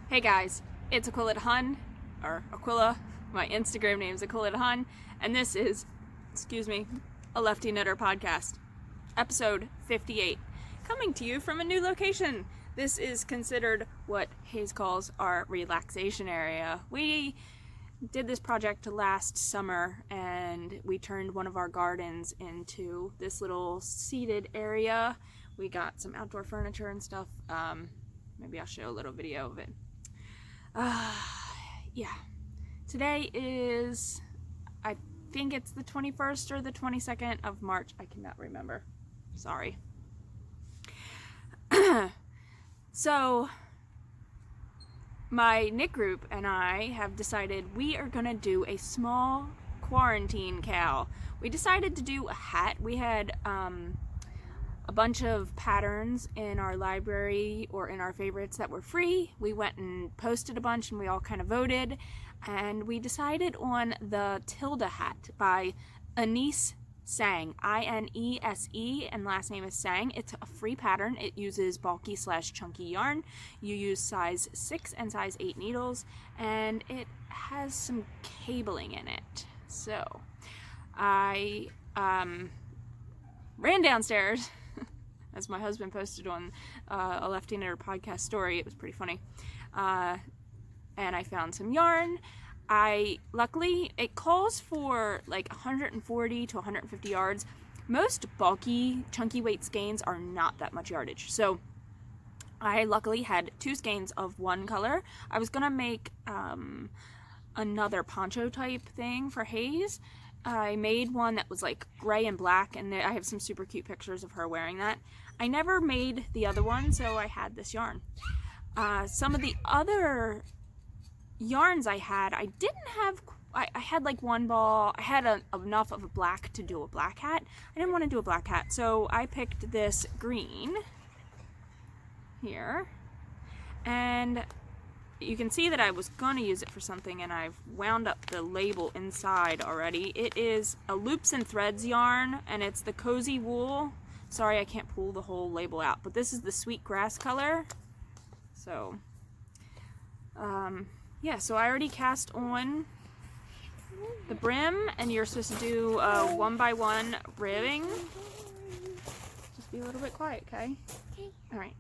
Hey guys, it's aquilladahun, or Aquilla. My Instagram name is aquilladahun, and this is, A Lefty Knitter Podcast, episode 58, coming to you from a new location. This is considered what Hayes calls our relaxation area. We did this project last summer, and we turned one of our gardens into this little seated area. We got some outdoor furniture and stuff. Maybe I'll show a little video of it. Yeah. Today is, I think it's the 21st or the 22nd of March. I cannot remember. Sorry. So, my knit group and I have decided we are going to do a small quarantine cal. We decided to do a hat. We had a bunch of patterns in our library or in our favorites that were free. We went and posted a bunch and we all kind of voted, and we decided on the TiildaHat by Inese Sang, I-N-E-S-E, and last name is Sang. It's a free pattern. It uses bulky/chunky yarn. You use size 6 and size 8 needles, and it has some cabling in it. So I ran downstairs, as my husband posted on A Lefty Knitter Podcast story. It was pretty funny. And I found some yarn. Luckily, it calls for like 140 to 150 yards. Most bulky, chunky weight skeins are not that much yardage. So I luckily had 2 skeins of one color. I was gonna make another poncho type thing for Hayes. I made one that was like gray and black, and I have some super cute pictures of her wearing that. I never made the other one, so I had this yarn. Some of the other yarns I had, I didn't have, I had like one ball, I had enough of a black to do a black hat. I didn't want to do a black hat, so I picked this green here, and you can see that I was going to use it for something, and I've wound up the label inside already. It is a loops and threads yarn, and it's the cozy wool. Sorry, I can't pull the whole label out, but this is the sweet grass color. So, yeah, so I already cast on the brim, and you're supposed to do a 1x1 ribbing. Just be a little bit quiet, okay? Okay. All right.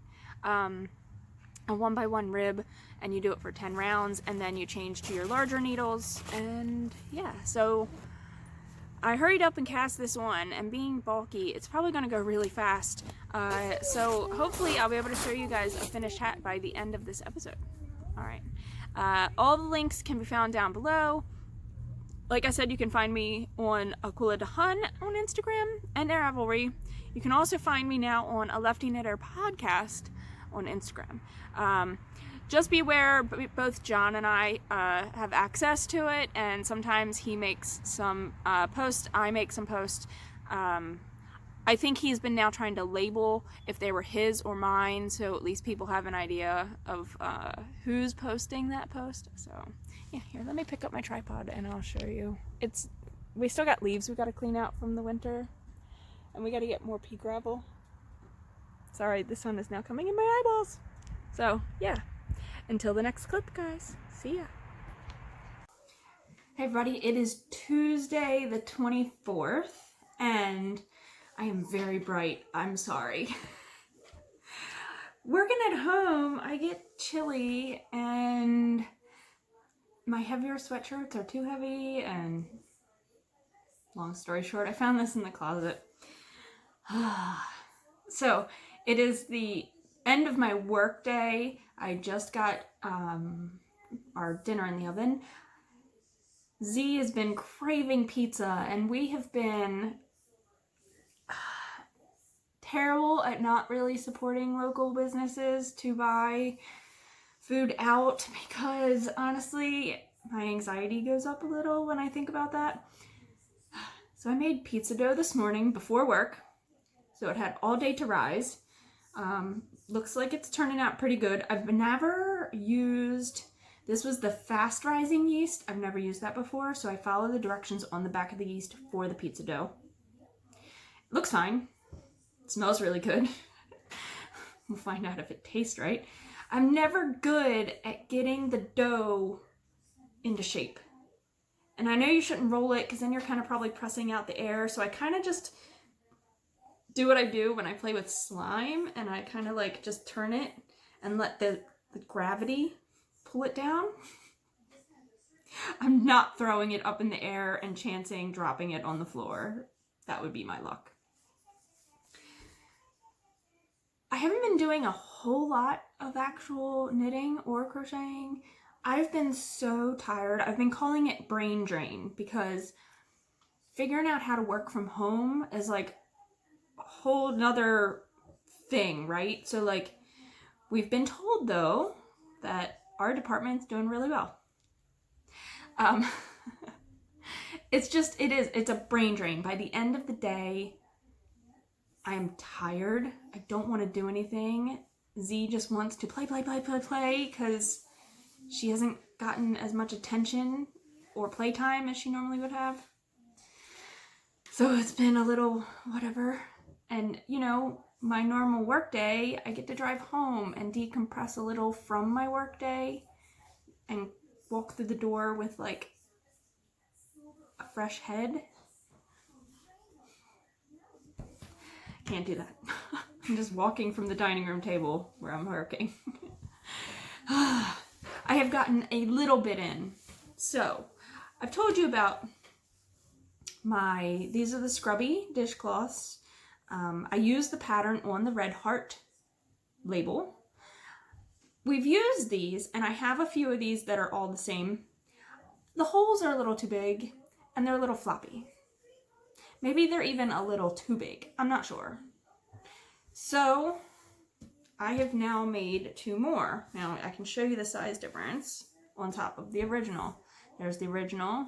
A 1x1 rib, and you do it for 10 rounds, and then you change to your larger needles, and yeah, so I hurried up and cast this on, and being bulky, it's probably going to go really fast, so hopefully I'll be able to show you guys a finished hat by the end of this episode. Alright, all the links can be found down below. Like I said, you can find me on aquilladahun on Instagram and Ravelry. You can also find me now on A Lefty Knitter Podcast on Instagram. Just be aware, both John and I have access to it, and sometimes he makes some posts, I make some posts. I think he's been now trying to label if they were his or mine, so at least people have an idea of who's posting that post. So yeah, here, let me pick up my tripod and I'll show you. We still got leaves we got to clean out from the winter, and we got to get more pea gravel. Sorry, the sun is now coming in my eyeballs. So, yeah. Until the next clip, guys. See ya. Hey, everybody. It is Tuesday the 24th, and I am very bright. I'm sorry. Working at home, I get chilly, and my heavier sweatshirts are too heavy, and long story short, I found this in the closet. So, it is the end of my work day. I just got our dinner in the oven. Z has been craving pizza, and we have been terrible at not really supporting local businesses to buy food out, because honestly, my anxiety goes up a little when I think about that. So I made pizza dough this morning before work. So it had all day to rise. Looks like it's turning out pretty good. I've never used, this was the fast rising yeast. I've never used that before, so I follow the directions on the back of the yeast for the pizza dough. It looks fine. It smells really good. We'll find out if it tastes right. I'm never good at getting the dough into shape. And I know you shouldn't roll it because then you're kind of probably pressing out the air. So I kind of just do what I do when I play with slime, and I kind of like just turn it and let the gravity pull it down. I'm not throwing it up in the air and chancing dropping it on the floor. That would be my luck. I haven't been doing a whole lot of actual knitting or crocheting. I've been so tired. I've been calling it brain drain because figuring out how to work from home is like a whole nother thing, right? So like, we've been told though that our department's doing really well. It's a brain drain. By the end of the day, I'm tired. I don't want to do anything. Z just wants to play because she hasn't gotten as much attention or playtime as she normally would have. So it's been a little whatever. And, you know, my normal work day, I get to drive home and decompress a little from my work day and walk through the door with like a fresh head. Can't do that. I'm just walking from the dining room table where I'm working. I have gotten a little bit in. So, I've told you about these are the Scrubby dishcloths. I use the pattern on the red heart label. We've used these, and I have a few of these that are all the same. The holes are a little too big, and they're a little floppy. Maybe they're even a little too big. I'm not sure. So, I have now made 2 more. Now, I can show you the size difference on top of the original. There's the original.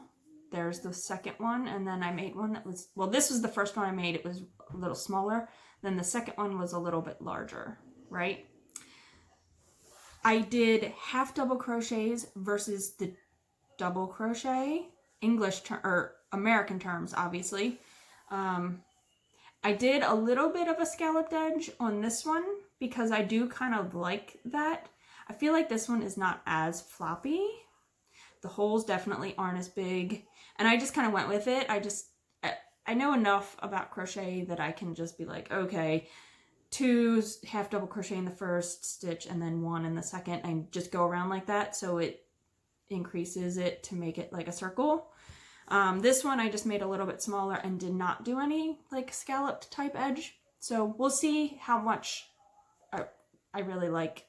There's the second one, and then I made one that was, well, this was the first one I made. It was a little smaller. Then the second one was a little bit larger, right? I did half double crochets versus the double crochet, or American terms, obviously. I did a little bit of a scalloped edge on this one because I do kind of like that. I feel like this one is not as floppy. The holes definitely aren't as big. And I just kind of went with it. I know enough about crochet that I can just be like, okay, 2 half double crochet in the first stitch and then 1 in the second, and just go around like that so it increases it to make it like a circle. This one I just made a little bit smaller and did not do any like scalloped type edge. So we'll see how much I really like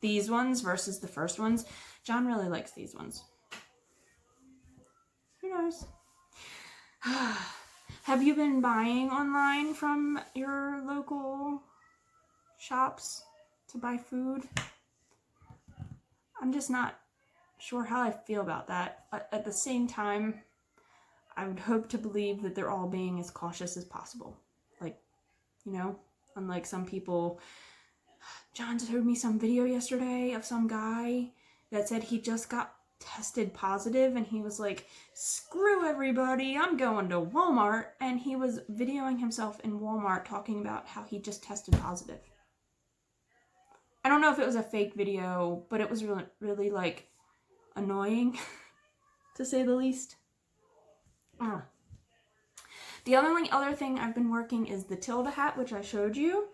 these ones versus the first ones. John really likes these ones. Who knows? Have you been buying online from your local shops to buy food? I'm just not sure how I feel about that. At the same time, I would hope to believe that they're all being as cautious as possible. Like, you know, unlike some people. John showed me some video yesterday of some guy that said he just got tested positive, and he was like, screw everybody, I'm going to Walmart. And he was videoing himself in Walmart talking about how he just tested positive. I don't know if it was a fake video, but it was really, really like annoying to say the least. The only other thing I've been working is the TiildaHat, which I showed you.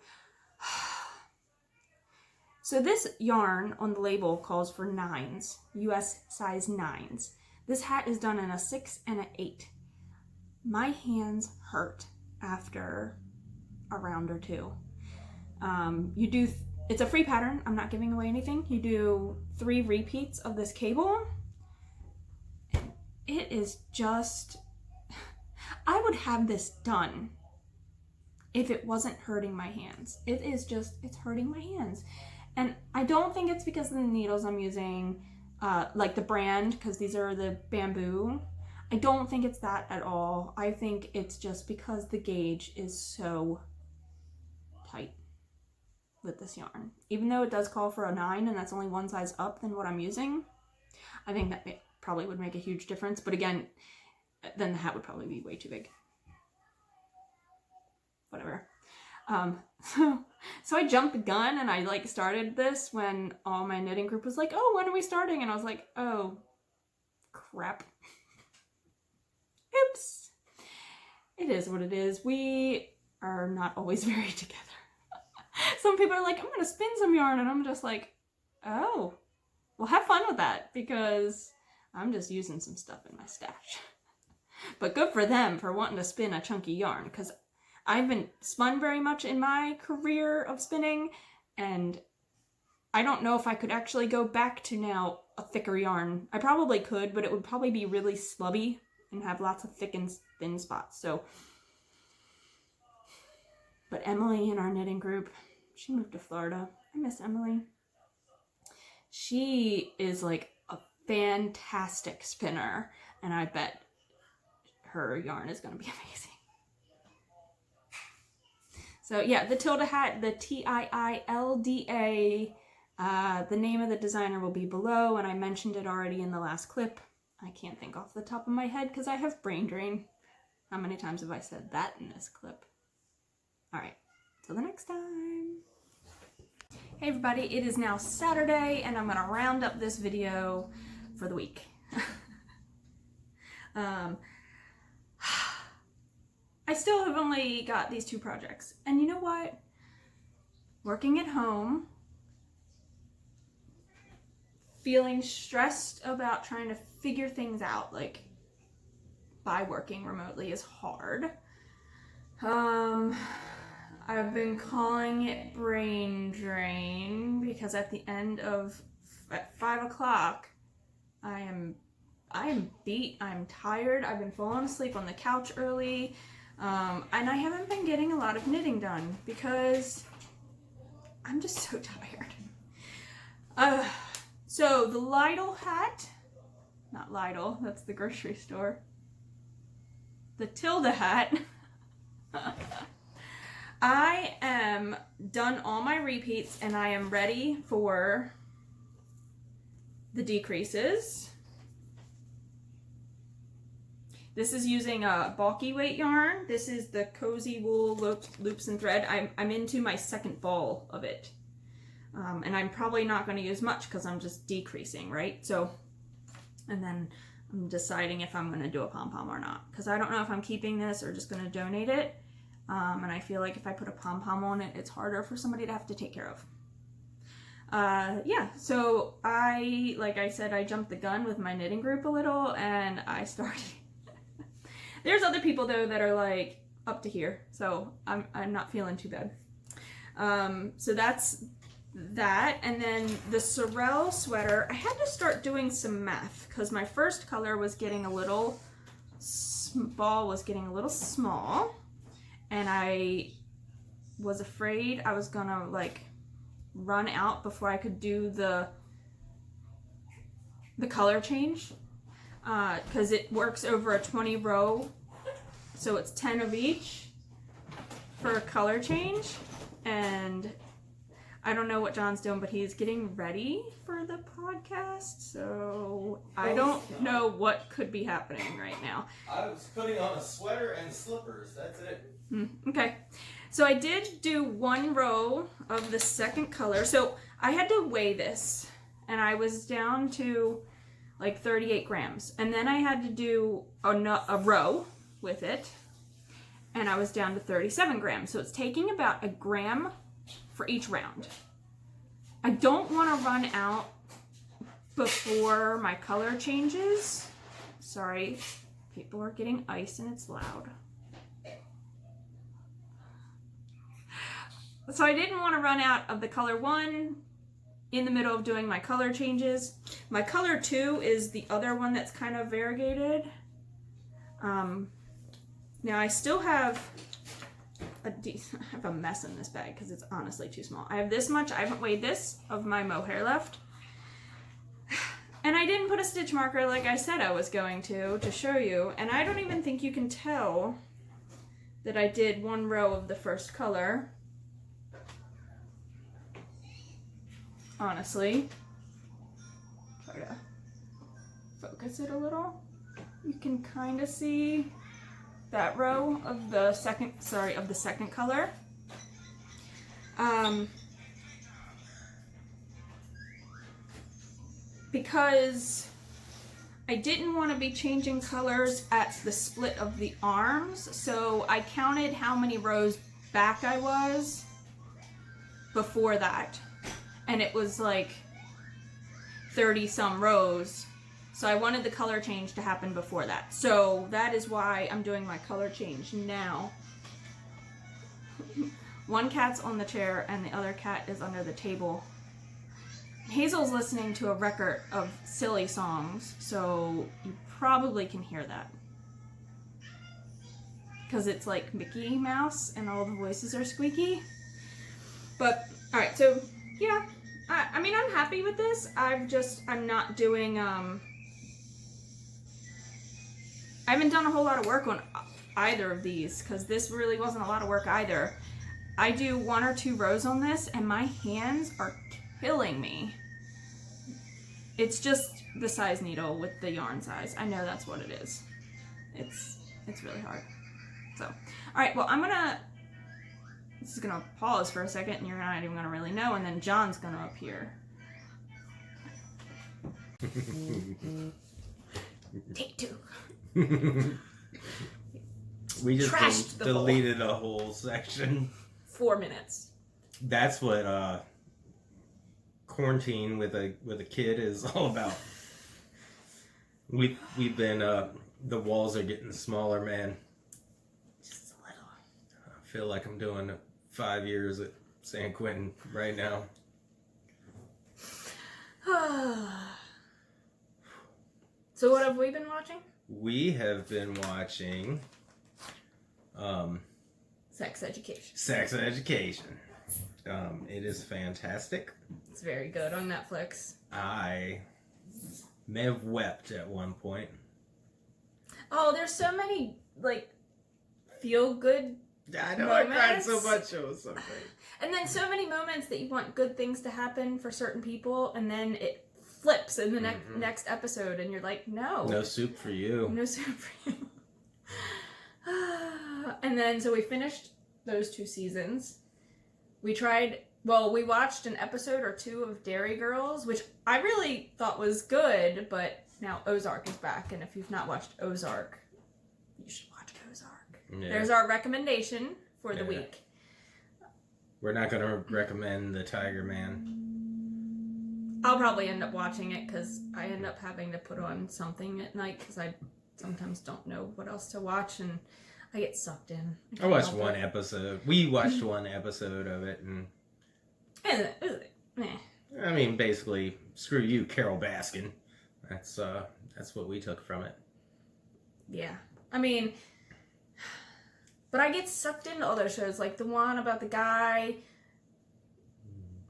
So this yarn on the label calls for 9s, US size 9s. This hat is done in a 6 and an 8. My hands hurt after a round or 2. It's a free pattern. I'm not giving away anything. You do 3 repeats of this cable. It is just, I would have this done if it wasn't hurting my hands. It's hurting my hands. And I don't think it's because of the needles I'm using, like the brand, because these are the bamboo. I don't think it's that at all. I think it's just because the gauge is so tight with this yarn. Even though it does call for a 9 and that's only 1 size up than what I'm using, I think that probably would make a huge difference. But again, then the hat would probably be way too big. Whatever. So I jumped the gun and I like started this when all my knitting group was like, oh, when are we starting? And I was like, oh, crap. Oops. It is what it is. We are not always very together. Some people are like, I'm gonna spin some yarn, and I'm just like, oh, well, have fun with that, because I'm just using some stuff in my stash. But good for them for wanting to spin a chunky yarn, because I haven't spun very much in my career of spinning, and I don't know if I could actually go back to now a thicker yarn. I probably could, but it would probably be really slubby and have lots of thick and thin spots. So, but Emily in our knitting group, she moved to Florida. I miss Emily. She is like a fantastic spinner, and I bet her yarn is going to be amazing. So yeah, the TiildaHat, the TiildaHat, the name of the designer will be below, and I mentioned it already in the last clip. I can't think off the top of my head because I have brain drain. How many times have I said that in this clip? All right, till the next time. Hey everybody, it is now Saturday, and I'm gonna round up this video for the week. I still have only got these 2 projects, and you know what? Working at home, feeling stressed about trying to figure things out, like by working remotely, is hard. I've been calling it brain drain because at the end of at 5 o'clock, I am beat. I'm tired. I've been falling asleep on the couch early, and I haven't been getting a lot of knitting done because I'm just so tired. So the TiildaHat, not Lidl, that's the grocery store. The TiildaHat. I am done all my repeats, and I am ready for the decreases. This is using a bulky weight yarn. This is the Cozy Wool Loops and Thread. I'm into my second ball of it. And I'm probably not going to use much because I'm just decreasing, right? So, and then I'm deciding if I'm going to do a pom-pom or not, because I don't know if I'm keeping this or just going to donate it. And I feel like if I put a pom-pom on it, it's harder for somebody to have to take care of. Yeah, so like I said, I jumped the gun with my knitting group a little, and I started. There's other people though that are like up to here, so I'm not feeling too bad. So that's that, and then the Sorrel sweater, I had to start doing some math because my first color was getting a little ball was getting a little small, and I was afraid I was gonna like run out before I could do the color change, because it works over a 20 row, so it's 10 of each for a color change. And I don't know what John's doing, but he's getting ready for the podcast, so I don't know what could be happening right now. I was putting on a sweater and slippers, that's it. Okay, so I did do 1 row of the second color. So I had to weigh this, and I was down to like 38 grams. And then I had to do a row with it, and I was down to 37 grams. So it's taking about 1 gram for each round. I don't want to run out before my color changes. Sorry, people are getting ice and it's loud. So I didn't want to run out of the color 1 in the middle of doing my color changes. My color 2 is the other one that's kind of variegated. Now I still have I have a mess in this bag because it's honestly too small. I have this much, I haven't weighed this, of my mohair left. And I didn't put a stitch marker like I said I was going to show you. And I don't even think you can tell that I did 1 row of the first color. Honestly. Try to focus it a little. You can kind of see that row of the second color. Because I didn't want to be changing colors at the split of the arms, so I counted how many rows back I was before that, and it was like 30 some rows, so I wanted the color change to happen before that. So that is why I'm doing my color change now. One cat's on the chair and the other cat is under the table. Hazel's listening to a record of silly songs, so you probably can hear that. Because it's like Mickey Mouse and all the voices are squeaky. But, alright, so, yeah. I mean, I'm happy with this. I'm not doing, I haven't done a whole lot of work on either of these, because this really wasn't a lot of work either. I do 1 or 2 rows on this, and my hands are killing me. It's just the size needle with the yarn size. I know that's what it is. It's really hard. So, alright, well, this is gonna pause for a second, and you're not even gonna really know, and then John's gonna appear. Take 2. We just Trashed the deleted a whole section. 4 minutes. That's what quarantine with a kid is all about. We've been the walls are getting smaller, man. Just a little. I feel like I'm doing 5 years at San Quentin right now. So what have we been watching? We have been watching Sex Education. Sex Education. It is fantastic. It's very good on Netflix. I may have wept at one point. Oh, there's so many, like, feel-good I know, moments. I cried so much. It was so great. And then so many moments that you want good things to happen for certain people, and then it flips in the next episode, and you're like, no. No soup for you. No soup for you. And then, so we finished those 2 seasons. We watched an episode or 2 of Dairy Girls, which I really thought was good, but now Ozark is back, and if you've not watched Ozark, you should watch Ozark. Yeah. There's our recommendation for the week. We're not going to recommend The Tiger Man. I'll probably end up watching it, because I end up having to put on something at night, because I sometimes don't know what else to watch, and I get sucked in. I watched one episode. We watched one episode of it, and I mean, basically, screw you, Carol Baskin. That's what we took from it. Yeah, I mean, but I get sucked into all those shows, like the one about the guy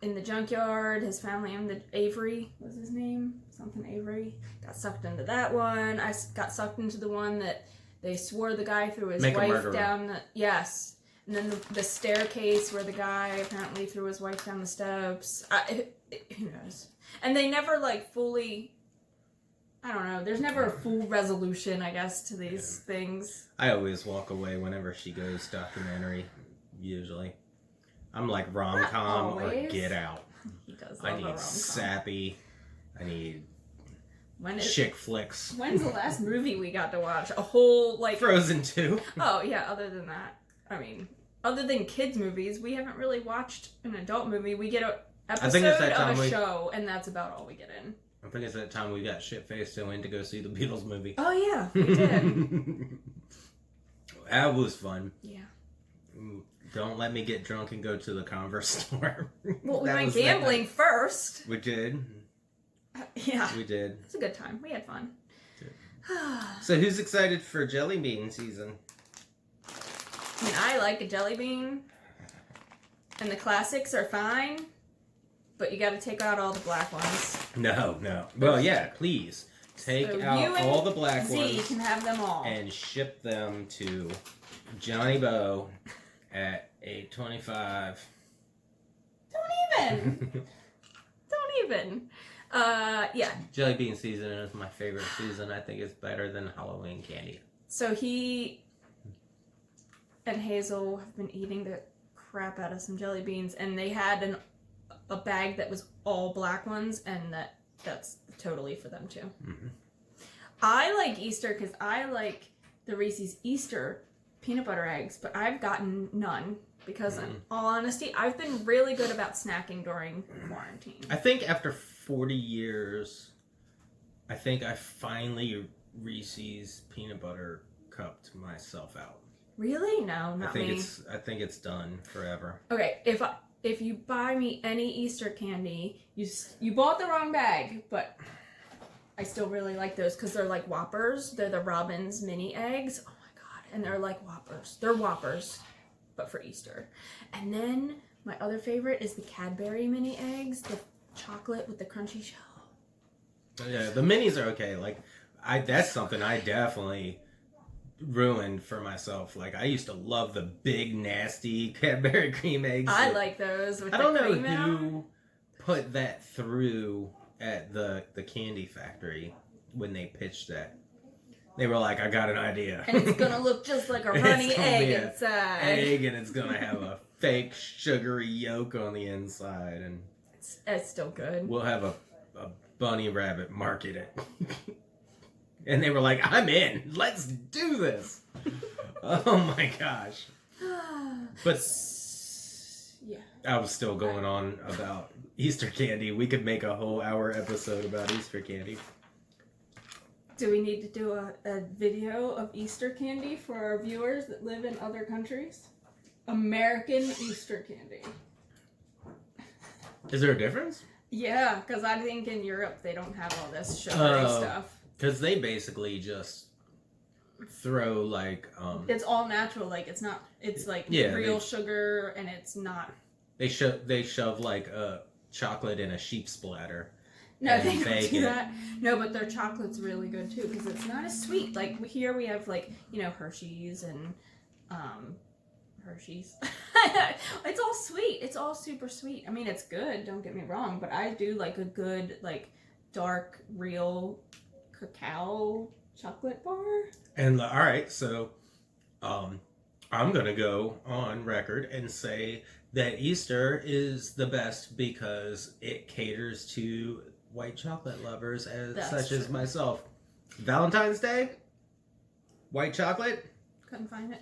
in the junkyard, his family, and the Avery was his name, something Avery. Got sucked into that one. I got sucked into the one that they swore the guy threw his wife down the... Yes. And then the staircase where the guy apparently threw his wife down the steps. Who knows? And they never, like, fully... I don't know. There's never a full resolution, I guess, to these things. I always walk away whenever she goes documentary, usually. I'm like rom-com or Get Out. He does love I a need rom-com. sappy. I need chick flicks. When's the last movie we got to watch? A whole, like... Frozen 2. Oh, yeah, other than that. I mean, other than kids' movies, we haven't really watched an adult movie. We get an episode of a show, and that's about all we get in. I think it's that time we got shit-faced and went to go see the Beatles movie. Oh, yeah, we did. That was fun. Yeah. Don't let me get drunk and go to the Converse store. Well, we went gambling first. We did. Yeah. We did. It was a good time. We had fun. So who's excited for jelly bean season? I mean, I like a jelly bean. And the classics are fine. But you gotta take out all the black ones. No. Well, yeah, please. Take out all the black ones. You can have them all. And ship them to Johnny Bo at 825. Don't even. Yeah. Jelly bean season is my favorite season. I think it's better than Halloween candy. So he and Hazel have been eating the crap out of some jelly beans, and they had a bag that was all black ones, and that's totally for them too. Mm-hmm. I like Easter because I like the Reese's Easter peanut butter eggs, but I've gotten none because, in all honesty, I've been really good about snacking during quarantine. I think after 40 years, I think I finally Reese's peanut butter cupped myself out. Really? No, not me. I think it's done forever. Okay, if you buy me any Easter candy, you bought the wrong bag, but I still really like those because they're like Whoppers. They're the Robin's mini eggs. Oh my god, and they're like Whoppers. They're Whoppers, but for Easter. And then my other favorite is the Cadbury mini eggs, the chocolate with the crunchy shell. Yeah, the minis are okay. Like that's something I definitely ruined for myself. Like I used to love the big nasty Cadbury cream eggs. I like those with I don't the know cream in 'em. who put that through at the candy factory when they pitched that. They were like, I got an idea. And it's gonna look just like a runny egg inside. Egg, and it's gonna have a fake sugary yolk on the inside, and it's still good. we'll have a bunny rabbit market it. And they were like, I'm in. Let's do this. Oh my gosh. But yeah. I was still going on about Easter candy. We could make a whole hour episode about Easter candy. Do we need to do a video of Easter candy for our viewers that live in other countries? American Easter candy. Is there a difference? Yeah, because I think in Europe they don't have all this sugary stuff. Because they basically just throw like it's all natural. Like it's not. It's like real sugar, and it's not. They shove like chocolate in a sheep splatter. No, they don't do that. No, but their chocolate's really good too because it's not as sweet. Like here we have like Hershey's and Hershey's. It's all sweet. It's all super sweet. I mean, it's good. Don't get me wrong, but I do like a good like dark real cacao chocolate bar. And all right, so I'm gonna go on record and say that Easter is the best because it caters to white chocolate lovers as myself. Valentine's Day, white chocolate, couldn't find it.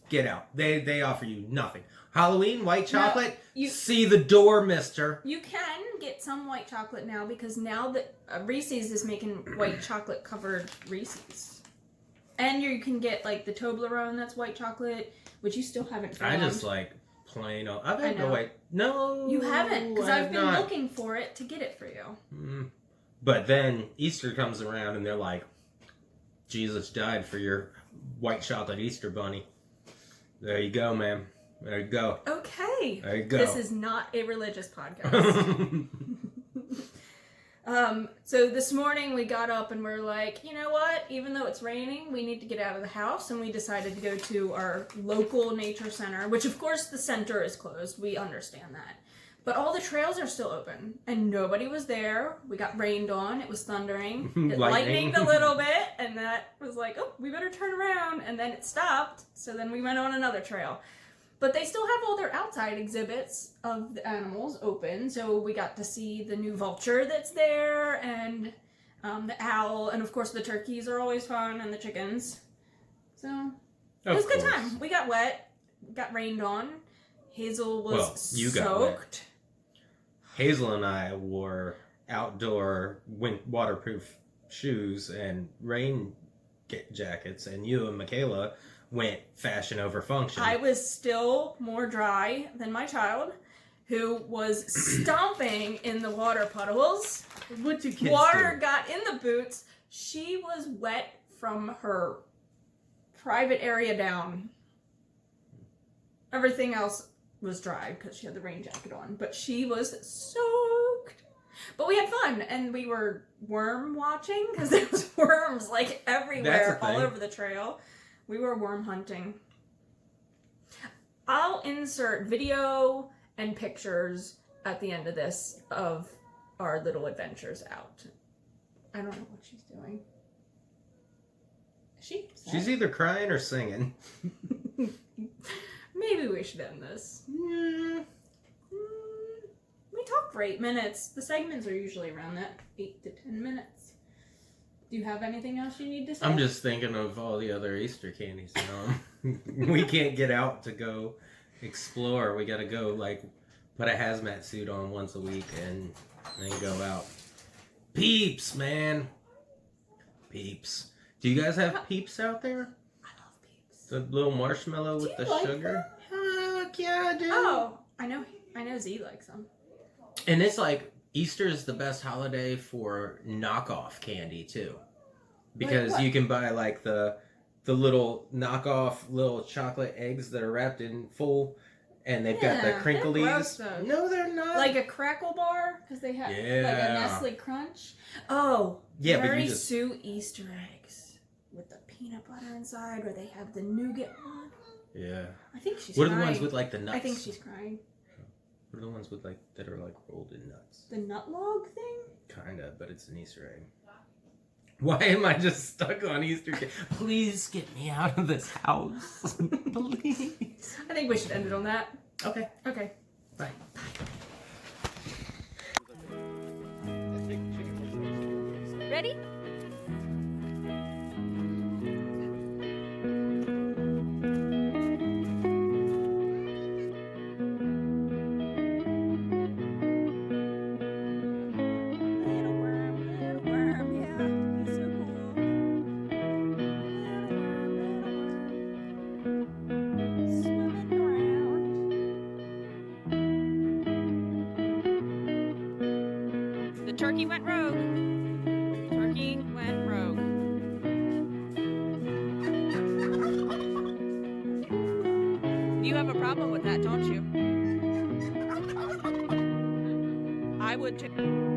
Get out. They offer you nothing. Halloween, white chocolate, no, see the door, mister. You can get some white chocolate now because now that Reese's is making white chocolate covered Reese's. And you can get like the Toblerone that's white chocolate, which you still haven't found. I just like plain old. I've had no white. No. You haven't because I've been looking for it to get it for you. But then Easter comes around and they're like, Jesus died for your white chocolate Easter bunny. There you go, ma'am. There you go. Okay. There you go. This is not a religious podcast. So this morning we got up and we're like, you know what? Even though it's raining, we need to get out of the house. And we decided to go to our local nature center, which of course the center is closed. We understand that. But all the trails are still open and nobody was there. We got rained on. It was thundering. It lightninged a little bit. And that was like, oh, we better turn around. And then it stopped. So then we went on another trail. But they still have all their outside exhibits of the animals open. So we got to see the new vulture that's there and the owl. And of course the turkeys are always fun and the chickens. So it was a good time. We got wet. Got rained on. Hazel was soaked. Hazel and I wore outdoor waterproof shoes and rain jackets. And you and Michaela went fashion over function. I was still more dry than my child, who was stomping in the water puddles. What do kids Water do? got in the boots. She was wet from her private area down. Everything else was dry because she had the rain jacket on, but she was soaked. But we had fun, and we were worm watching because there was worms like everywhere, all over the trail. We were worm hunting. I'll insert video and pictures at the end of this of our little adventures out. I don't know what she's doing. Is she? She's either crying or singing. Maybe we should end this. We talked for 8 minutes. The segments are usually around that 8 to 10 minutes. Do you have anything else you need to say? I'm just thinking of all the other Easter candies. We can't get out to go explore. We gotta go, like, put a hazmat suit on once a week and then go out. Peeps, man. Peeps. Do you guys have Peeps out there? I love Peeps. The little marshmallow with the sugar? Heck yeah, I do. Oh, I know Z likes them. And it's like, Easter is the best holiday for knockoff candy, too. Because Like what? you can buy, like, the little knockoff little chocolate eggs that are wrapped in full, and they've got the Yeah, they're crinklies. gross, though. No, they're not. Like a crackle bar? Because they have like a Yeah. Nestle Crunch. Oh, Yeah, but you Mary just- Sue Easter eggs with the peanut butter inside, or they have the nougat one. Yeah. I think she's What are crying. the ones with, like, the nuts? I think she's crying. What are the ones with, like, that are, like, rolled in nuts? The nut log thing? Kinda, but it's an Easter egg. Why am I just stuck on Easter candy? Please get me out of this house. Please. I think we should end it on that. Okay. Okay. Bye. Ready? Turkey went rogue. Turkey went rogue. You have a problem with that, don't you? I would too.